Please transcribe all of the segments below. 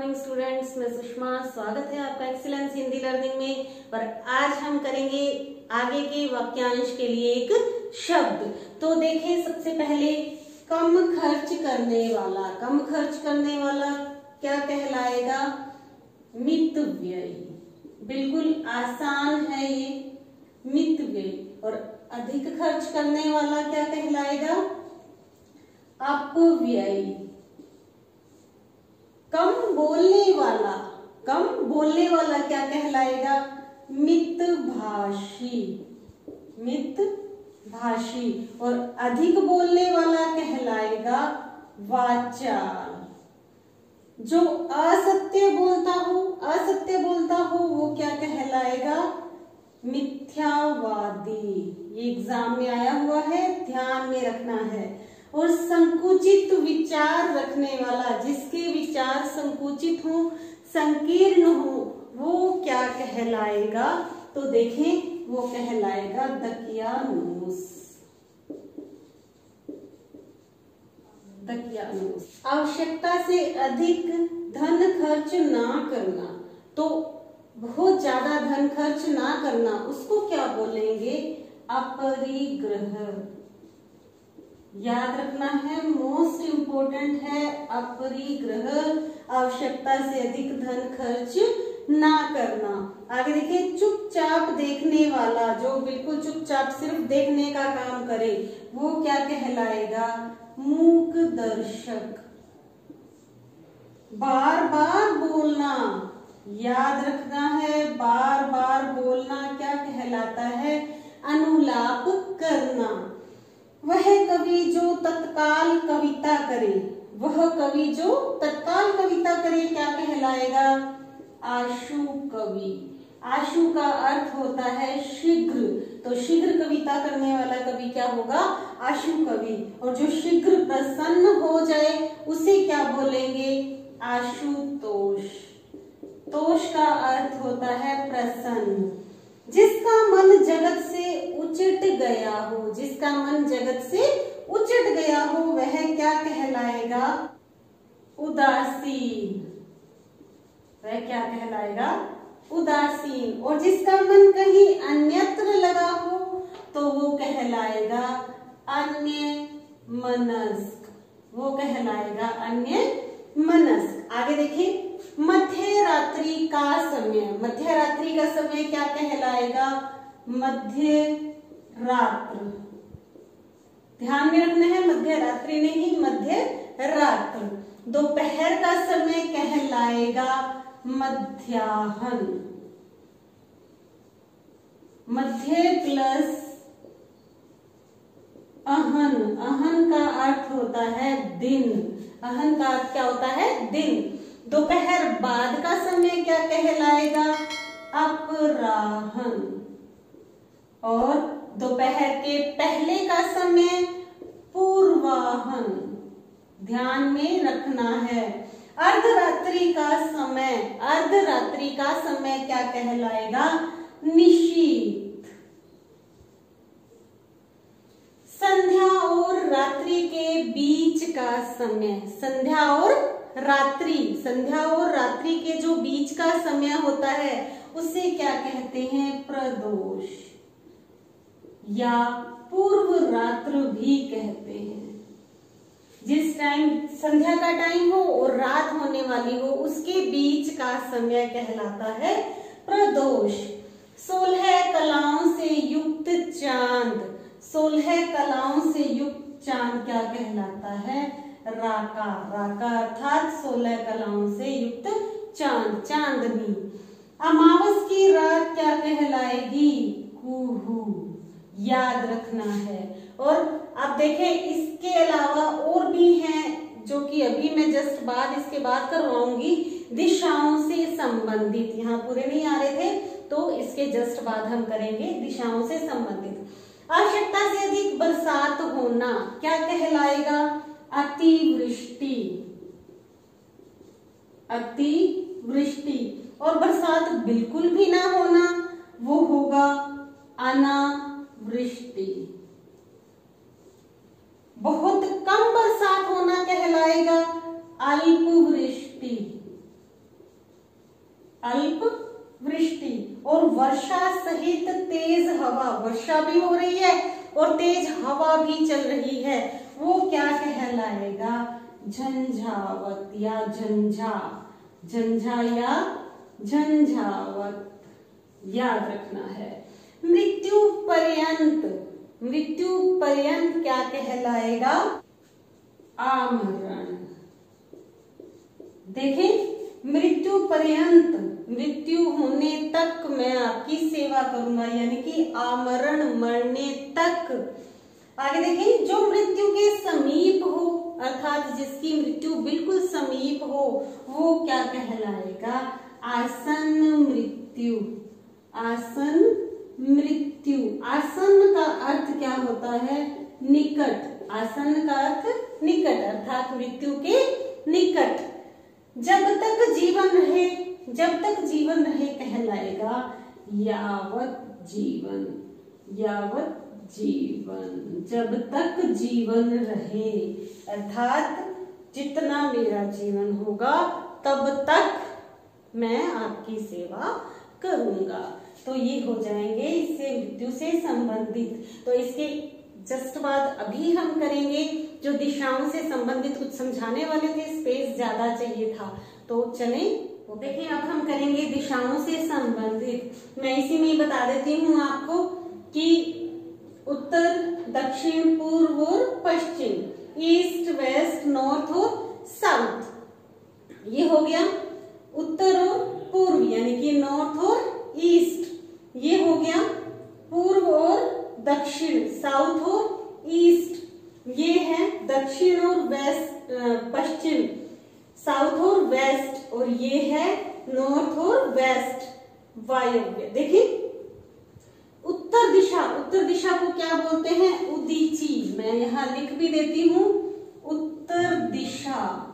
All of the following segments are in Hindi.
मॉर्निंग स्टूडेंट्स, मैं सुषमा। स्वागत है आपका एक्सीलेंस हिंदी लर्निंग में। पर आज हम करेंगे आगे के वाक्यांश के लिए एक शब्द। तो देखें, सबसे पहले कम खर्च करने वाला। कम खर्च करने वाला क्या कहलाएगा? मितव्ययी। बिल्कुल आसान है ये, मितव्ययी। और अधिक खर्च करने वाला क्या कहलाएगा? अपव्ययी। कम बोलने वाला, कम बोलने वाला क्या कहलाएगा? मितभाषी। मितभाषी। और अधिक बोलने वाला कहलाएगा वाचाल। जो असत्य बोलता हो वो क्या कहलाएगा? मिथ्यावादी। ये एग्जाम में आया हुआ है, ध्यान में रखना है। और संकुचित विचार रखने वाला, जिसके विचार संकुचित हो, संकीर्ण हो, वो क्या कहलाएगा? तो देखें, वो कहलाएगा दकियानूस। दकियानूस। आवश्यकता से अधिक धन खर्च ना करना, तो बहुत ज्यादा धन खर्च ना करना, उसको क्या बोलेंगे? अपरिग्रह। याद रखना है, मोस्ट इंपोर्टेंट है अपरिग्रह। आवश्यकता से अधिक धन खर्च ना करना। आगे देखिए, चुपचाप देखने वाला, जो बिल्कुल चुपचाप सिर्फ देखने का काम करे, वो क्या कहलाएगा? मूक दर्शक। बार बार बोलना, याद रखना है, बार बार बोलना क्या कहलाता है? अनुलाप करना। वह कवि जो तत्काल कविता करे, वह कवि जो तत्काल कविता करे क्या कहलाएगा? आशु कवि। आशु का अर्थ होता है शीघ्र, तो शीघ्र कविता करने वाला कवि क्या होगा? आशु कवि। और जो शीघ्र प्रसन्न हो जाए उसे क्या बोलेंगे? आशुतोष। तोष का अर्थ होता है प्रसन्न। जिसका मन जगत से उचट गया हो, जिसका मन जगत से उचट गया हो, वह क्या कहलाएगा? उदासीन। वह क्या कहलाएगा? उदासीन। और जिसका मन कहीं अन्यत्र लगा हो, तो वो कहलाएगा अन्य मनस्क। वो कहलाएगा अन्य मनस्क। आगे देखिए, मध्य रात्रि का समय। मध्य रात्रि का समय क्या कहलाएगा? मध्य रात्र। ध्यान में रखना है, मध्य रात्रि नहीं, मध्य रात्र। दोपहर का समय कहलाएगा मध्याह्न। मध्य प्लस अहन। अहन का अर्थ होता है दिन। अहन का अर्थ क्या होता है? दिन। दोपहर बाद का समय क्या कहलाएगा? अपराह्न। और दोपहर के पहले का समय पूर्वाह्न। ध्यान में रखना है। अर्धरात्रि का समय, अर्धरात्रि का समय क्या कहलाएगा? निशीथ। संध्या और रात्रि के बीच का समय, संध्या और रात्रि, संध्या और रात्रि के जो बीच का समय होता है उसे क्या कहते हैं? प्रदोष या पूर्व रात्र भी कहते हैं। जिस टाइम संध्या का टाइम हो और रात होने वाली हो, उसके बीच का समय कहलाता है प्रदोष। 16 कलाओं से युक्त चांद। 16 कलाओं से युक्त चांद क्या कहलाता है? राका। राका अर्थात 16 कलाओं से युक्त चांद, चांदनी। अमावस की रात क्या कहलाएगी? कुहू। याद रखना है। और आप देखें, इसके अलावा और भी हैं जो कि अभी मैं जस्ट बाद इसके बाद करवाऊंगी। दिशाओं से संबंधित, यहाँ पूरे नहीं आ रहे थे, तो इसके जस्ट बाद हम करेंगे दिशाओं से संबंधित। आवश्यकता से अधिक बरसात होना क्या कहलाएगा? अतिवृष्टि। अतिवृष्टि। और बरसात बिल्कुल भी ना होना, वो होगा अनावृष्टि। बहुत कम बरसात होना कहलाएगा अल्पवृष्टि। सहित तेज हवा, वर्षा भी हो रही है और तेज हवा भी चल रही है, वो क्या कहलाएगा? झंझावत या झंझा, झंझा या झंझावत, याद रखना है। मृत्यु पर्यंत, मृत्यु पर्यंत क्या कहलाएगा? आमरण। देखें, मृत्यु पर्यंत, मृत्यु होने तक मैं आपकी सेवा करूंगा, यानी कि आमरण, मरने तक। आगे देखें, जो मृत्यु के समीप हो, अर्थात जिसकी मृत्यु बिल्कुल समीप हो, वो क्या कहलाएगा? आसन्न मृत्यु, आसन्न मृत्यु। आसन्न का अर्थ क्या होता है? निकट। आसन्न का अर्थ निकट, अर्थात मृत्यु के निकट। जब तक जीवन रहे, जब तक जीवन रहे कहलाएगा यावत जीवन, यावत जीवन, जब तक जीवन रहे, अर्थात जितना मेरा जीवन होगा तब तक मैं आपकी सेवा करूंगा। तो ये हो जाएंगे इससे मृत्यु से संबंधित। तो इसके जस्ट बाद अभी हम करेंगे जो दिशाओं से संबंधित कुछ समझाने वाले थे, स्पेस ज्यादा चाहिए था, तो चलें वो देखें। अब हम करेंगे दिशाओं से संबंधित। मैं इसी में ही बता देती हूँ आपको कि उत्तर, दक्षिण, पूर्व और पश्चिम, ईस्ट, वेस्ट, नॉर्थ और साउथ, ये हो गया उत्तर और पूर्व, यानी कि नॉर्थ और ईस्ट। ये हो गया पूर्व और दक्षिण, साउथ और ईस्ट। ये है दक्षिण और वेस्ट, पश्चिम, साउथ और वेस्ट, और ये है नॉर्थ और वेस्ट, वायव्य। देखिए, उत्तर दिशा, उत्तर दिशा को क्या बोलते हैं? उदीची। मैं यहाँ लिख भी देती हूँ, उत्तर दिशा,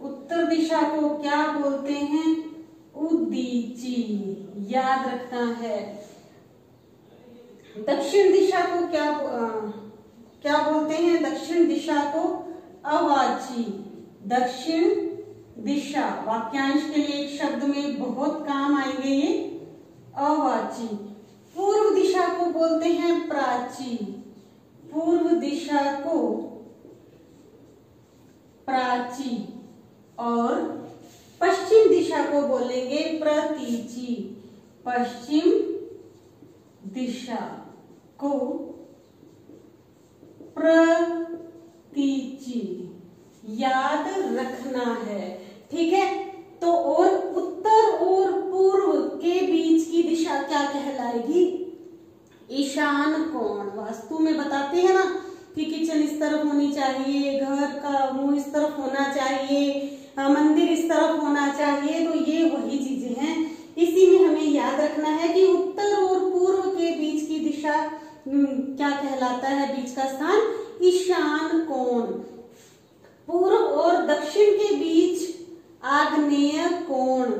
उत्तर दिशा को क्या बोलते हैं? उदीची, याद रखना है। दक्षिण दिशा को क्या बोलते हैं? दक्षिण दिशा को अवाची। दक्षिण दिशा वाक्यांश के लिए एक शब्द में बहुत काम आएंगे ये, अवाची। पूर्व दिशा को बोलते हैं प्राची, पूर्व दिशा को प्राची, और पश्चिम दिशा को बोलेंगे प्रतीची, पश्चिम दिशा को प्रतीची, याद रखना है, ठीक है। तो और उत्तर और पूर्व के बीच की दिशा क्या कहलाएगी? ईशान कोण। वास्तु में बताते हैं ना कि किचन इस तरफ होनी चाहिए, घर का मुंह इस तरफ होना चाहिए, मंदिर इस तरफ होना चाहिए, तो ये वही चीजें हैं। इसी में हमें याद रखना है कि उत्तर और पूर्व के बीच की दिशा क्या कहलाता है? बीच का स्थान ईशान कोण। पूर्व और दक्षिण के बीच आग्नेय कोण,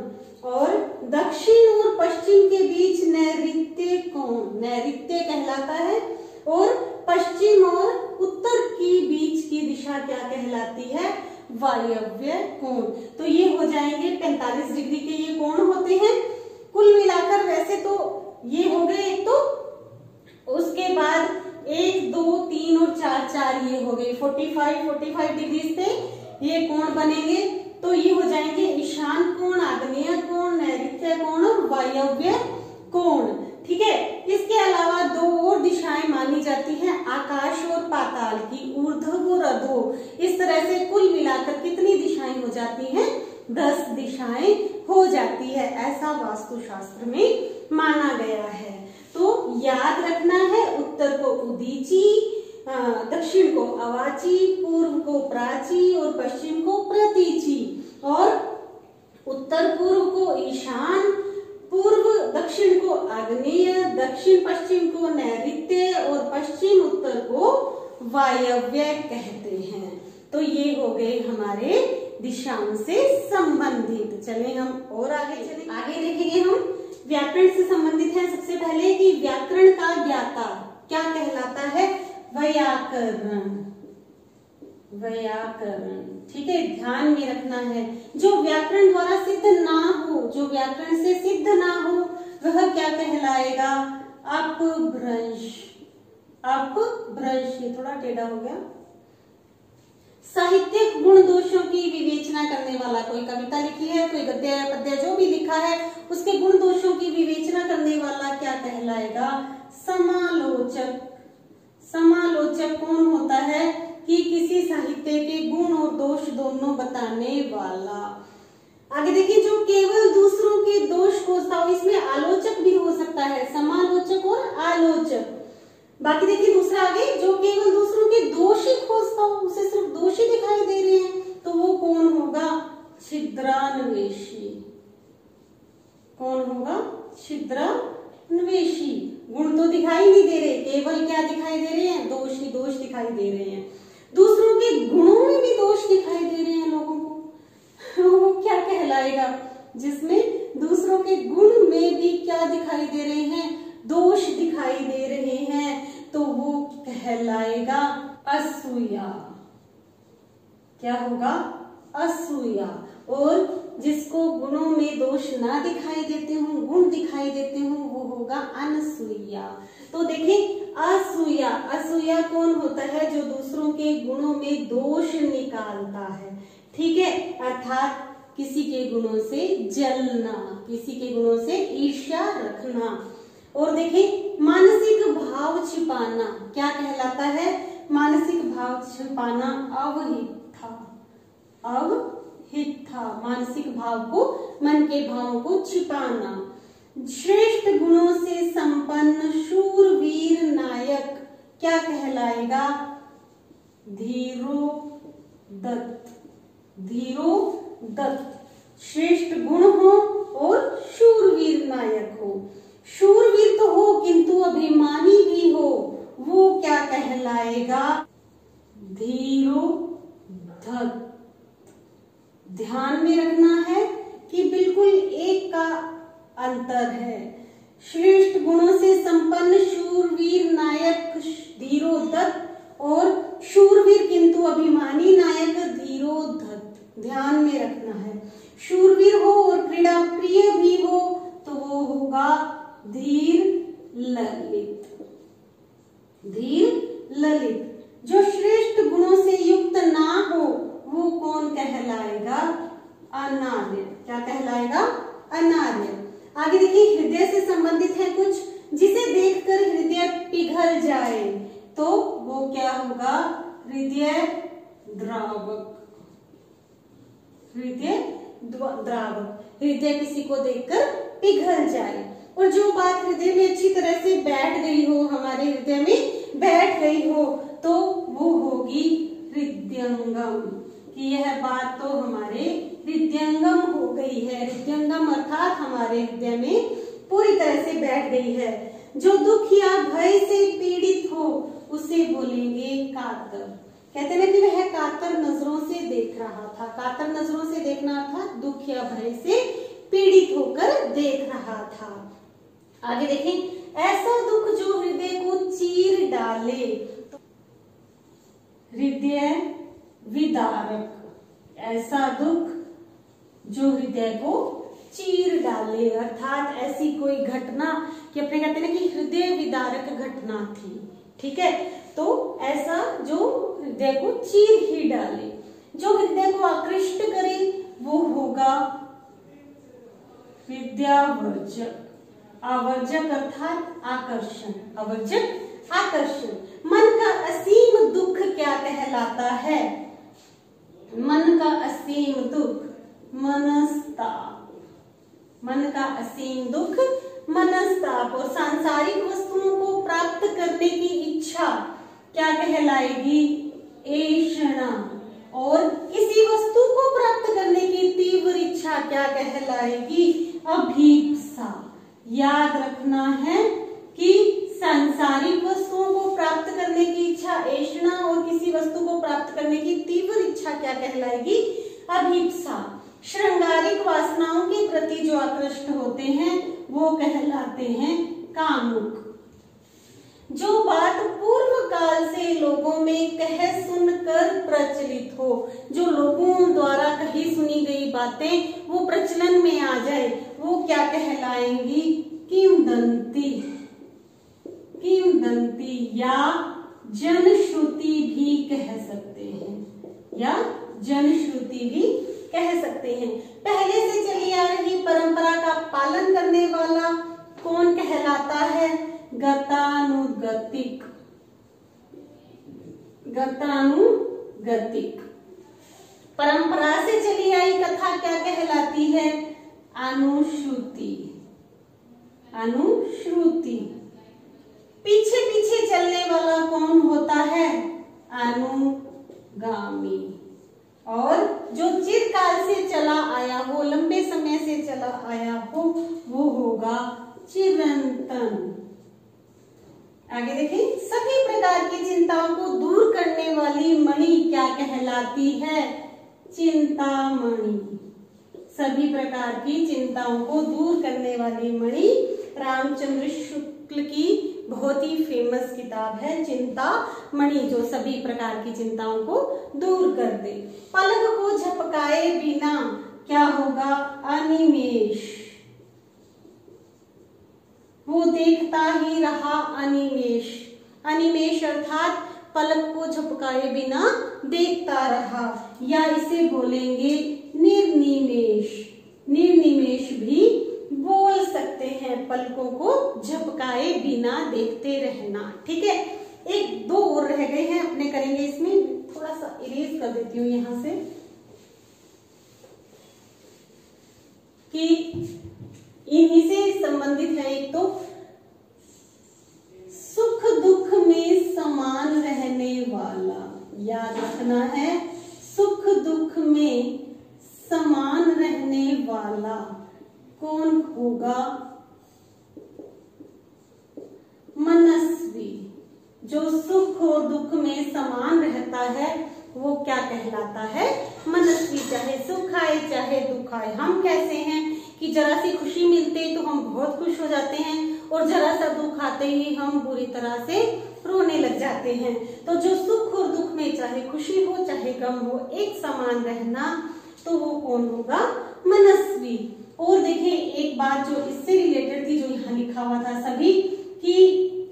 और दक्षिण और पश्चिम के बीच नैऋत्य कोण, नैऋत्य कहलाता है। और पश्चिम और उत्तर की बीच की दिशा क्या कहलाती है? वायव्य कोण। तो ये हो जाएंगे 45 डिग्री के ये कोण होते हैं। कुल मिलाकर वैसे तो ये हो गए एक, तो उसके बाद 1, 2, 3 और 4, 4 ये हो गए 45 डिग्री से ये कोण बनेंगे। तो ये हो जाएंगे ईशान कोण, आग्नेय कोण, नैऋत्य कोण और वायव्य कोण, ठीक है। इसके अलावा 2 और दिशाएं मानी जाती हैं, आकाश और पाताल की, ऊर्ध्व और अधो। इस तरह से कुल मिलाकर कितनी दिशाएं हो जाती हैं? 10 दिशाएं हो जाती है, ऐसा वास्तुशास्त्र में माना गया है। तो याद रखना है, उत्तर को उदीची, दक्षिण को अवाची, पूर्व को प्राची और पश्चिम को प्रतीची, और उत्तर पूर्व को ईशान, पूर्व दक्षिण को आग्नेय, दक्षिण पश्चिम को नैऋत्य और पश्चिम उत्तर को वायव्य कहते हैं। तो ये हो गए हमारे दिशाओं से संबंधित। चलें हम और आगे चलें। आगे देखेंगे हम व्याकरण से संबंधित है। सबसे पहले कि व्याकरण का ज्ञाता क्या कहलाता है? व्याकरण, व्याकरण, ठीक है, ध्यान में रखना है। जो व्याकरण द्वारा सिद्ध ना हो, जो व्याकरण से सिद्ध ना हो, वह क्या कहलाएगा? अपभ्रंश, अपभ्रंश, ये थोड़ा टेढ़ा हो गया। साहित्यिक गुण दोषों की विवेचना करने वाला, कोई कविता लिखी है, कोई गद्य या पद्य जो भी लिखा है, उसके गुण दोषों की विवेचना करने वाला क्या कहलाएगा? समालोचक। समालोचक कौन होता है? कि किसी साहित्य के गुण और दोष दोनों बताने वाला। आगे देखिए, जो केवल दूसरों के दोष खोजता हो, इसमें आलोचक भी हो सकता है, समालोचक और आलोचक। बाकी देखिए दूसरा आगे, जो केवल दूसरों के दोष ही खोजता हो, उसे सिर्फ दोष ही दिखाई दे रहे हैं, तो वो कौन होगा? छिद्रान्वेषी। कौन होगा? छिद्रान्वेषी। गुण तो दिखाई नहीं दे रहे, केवल क्या दिखाई दे रहे हैं? दोष ही दोष दिखाई दे रहे हैं। दूसरों के गुणों में भी दोष दिखाई दे रहे हैं लोगों को, वो क्या कहलाएगा? जिसमें दूसरों के गुण में भी क्या दिखाई दे रहे हैं? दोष दिखाई दे रहे हैं, तो वो कहलाएगा असूया। क्या होगा? असूया। और जिसको गुणों में दोष ना दिखाई देते हो, गुण दिखाई देते हो, वो होगा अनसूया। तो देखिए, असूया, असूया कौन होता है? जो दूसरों के गुणों में दोष निकालता है, ठीक है, अर्थात किसी के गुणों से जलना, किसी के गुणों से ईर्ष्या रखना। और देखिए, मानसिक भाव छिपाना क्या कहलाता है? मानसिक भाव छिपाना अवहिता, अवहिता, मानसिक भाव को, मन के भावों को छिपाना। श्रेष्ठ गुणों से संपन्न शूरवीर नायक क्या कहलाएगा? धीरोदत्त, धीरोदत्त। श्रेष्ठ गुण हो और शूरवीर नायक हो। शूरवीर तो हो किंतु अभिमानी भी हो, वो क्या कहलाएगा? धीरोदत्त। ध्यान में रखना है कि बिल्कुल एक का अंतर है। श्रेष्ठ गुणों से संपन्न शूरवीर नायक धीरोदत्त और शूरवीर किंतु अभिमानी नायक धीरोदत्त। ध्यान में रखना है, शूरवीर हो और क्रीड़ा प्रिय भी हो तो वो होगा धीर ललित, धीर ललित। जो श्रेष्ठ गुणों से युक्त ना हो वो कौन कहलाएगा? अनार्य। क्या कहलाएगा? अनार्य। आगे देखिए, हृदय से संबंधित है कुछ, जिसे देखकर हृदय पिघल जाए तो वो क्या होगा? हृदय द्रावक, हृदय द्रावक। हृदय किसी को देखकर पिघल जाए, और जो बात हृदय में अच्छी तरह से बैठ गई हो, हमारे हृदय में बैठ गई हो, तो वो होगी हृदयंगम। कि यह बात तो हमारे हृदयंगम हो गई है। हृदयंगम अर्थात हमारे हृदय में पूरी तरह से बैठ गई है। जो दुख या भय से पीड़ित हो उसे बोलेंगे कातर। कहते हैं कि वह कातर नजरों से देख रहा था। कातर नजरों से देखना अर्थात दुख या भय से पीड़ित होकर देख रहा था। आगे देखें, ऐसा दुख जो हृदय को चीर डाले, हृदय विदारक। ऐसा दुख जो हृदय को चीर डाले, अर्थात ऐसी कोई घटना कि अपने कहते हैं कि हृदय विदारक घटना थी, ठीक है, तो ऐसा जो हृदय को चीर ही डाले, जो हृदय को आकृष्ट करे वो होगा विद्यावर्जक। आवर्जक अर्थात आकर्षण, आवर्जक आकर्षण। मन का असीम दुख क्या कहलाता है? मन का असीम दुख मनस्ताप। मन का असीम दुख मनस्ताप। और सांसारिक वस्तुओं को प्राप्त करने की इच्छा क्या कहलाएगी? ऐषणा। और किसी वस्तु को प्राप्त करने की तीव्र इच्छा क्या कहलाएगी? अभीप्सा। याद रखना है कि सांसारिक वस्तुओं को प्राप्त करने की इच्छा ऐषणा और किसी वस्तु को प्राप्त करने की तीव्र इच्छा क्या कहलाएगी? अभीप्सा। श्रृंगारिक वासनाओं के प्रति जो आकृष्ट होते हैं वो कहलाते हैं कामुक। जो बात पूर्व काल से लोगों में कह सुनकर प्रचलित हो, जो लोगों द्वारा कही सुनी गई बातें वो प्रचलन में आ जाए, वो क्या कहलाएंगी? किंवदंती। या जनश्रुति भी कह सकते हैं, या जनश्रुति भी कह सकते हैं। पहले से चली आ रही परंपरा का पालन करने वाला कौन कहलाता है? गतानुगतिक। गतानुगतिक। परंपरा से चली आई कथा क्या कहलाती है? अनुश्रुति। अनुश्रुति। पीछे पीछे चलने वाला कौन होता है? अनुगामी। और जो चिरकाल से चला आया हो, लंबे समय से चला आया हो, वो होगा चिरंतन। आगे देखिए, सभी प्रकार की चिंताओं को दूर करने वाली मणि क्या कहलाती है? चिंतामणि। सभी प्रकार की चिंताओं को दूर करने वाली मणि रामचंद्र शुक्ल की बहुत ही फेमस किताब है चिंतामणि, जो सभी प्रकार की चिंताओं को दूर कर दे। पलक को झपकाए बिना क्या होगा? अनिमेष। वो देखता ही रहा, अनिमेष। अनिमेष अर्थात पलक को झपकाए बिना देखता रहा, या इसे बोलेंगे निर्निमेष। निर्निमेष भी बोल सकते हैं, पलकों को झपकाए बिना देखते रहना। ठीक है, एक दो और रह गए हैं अपने, करेंगे। इसमें थोड़ा सा इरेज कर देती हूँ यहां से, कि इन्हीं से संबंधित है। एक तो सुख दुख में समान रहने वाला, याद रखना है, सुख दुख में समान रहने वाला कौन होगा? मनस्वी। जो सुख और दुख में समान रहता है वो क्या कहलाता है? मनस्वी। चाहे सुख आए चाहे दुख आए। हम कैसे हैं कि जरा सी खुशी मिलते तो हम बहुत खुश हो जाते हैं, और जरा सा दुख आते ही हम बुरी तरह से रोने लग जाते हैं। तो जो सुख और दुख में चाहे खुशी हो चाहे गम हो, एक समान रहना, तो वो कौन होगा? मनस्वी। और देखिए, एक बात जो इससे रिलेटेड थी, जो यहाँ लिखा हुआ था सभी, कि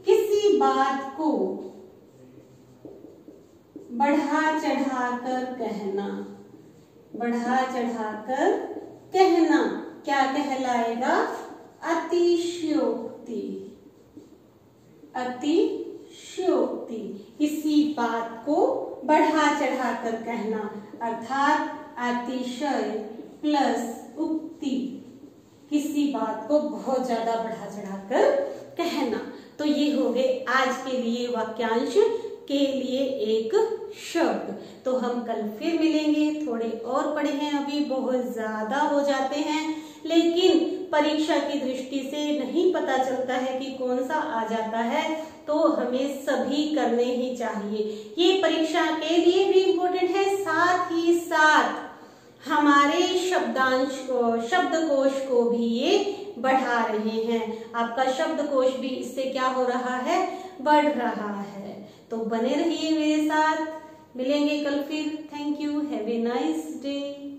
किसी बात को बढ़ा चढ़ाकर कहना। बढ़ा चढ़ाकर कहना क्या कहलाएगा? अतिशयोक्ति। अतिशयोक्ति। किसी बात को बढ़ा चढ़ाकर कहना, अर्थात अतिशय प्लस उक्ति। किसी बात को बहुत ज्यादा बढ़ा चढ़ाकर कहना। तो ये हो गए आज के लिए वाक्यांश के लिए एक शब्द। तो हम कल फिर मिलेंगे। थोड़े और पढ़े हैं, अभी बहुत ज्यादा हो जाते हैं, लेकिन परीक्षा की दृष्टि से नहीं पता चलता है कि कौन सा आ जाता है, तो हमें सभी करने ही चाहिए। ये परीक्षा के लिए भी इम्पोर्टेंट है, साथ ही साथ हमारे शब्दकोश को भी ये बढ़ा रहे हैं। आपका शब्दकोश भी इससे क्या हो रहा है? बढ़ रहा है। तो बने रहिए मेरे साथ, मिलेंगे कल फिर। Thank you, have a nice day.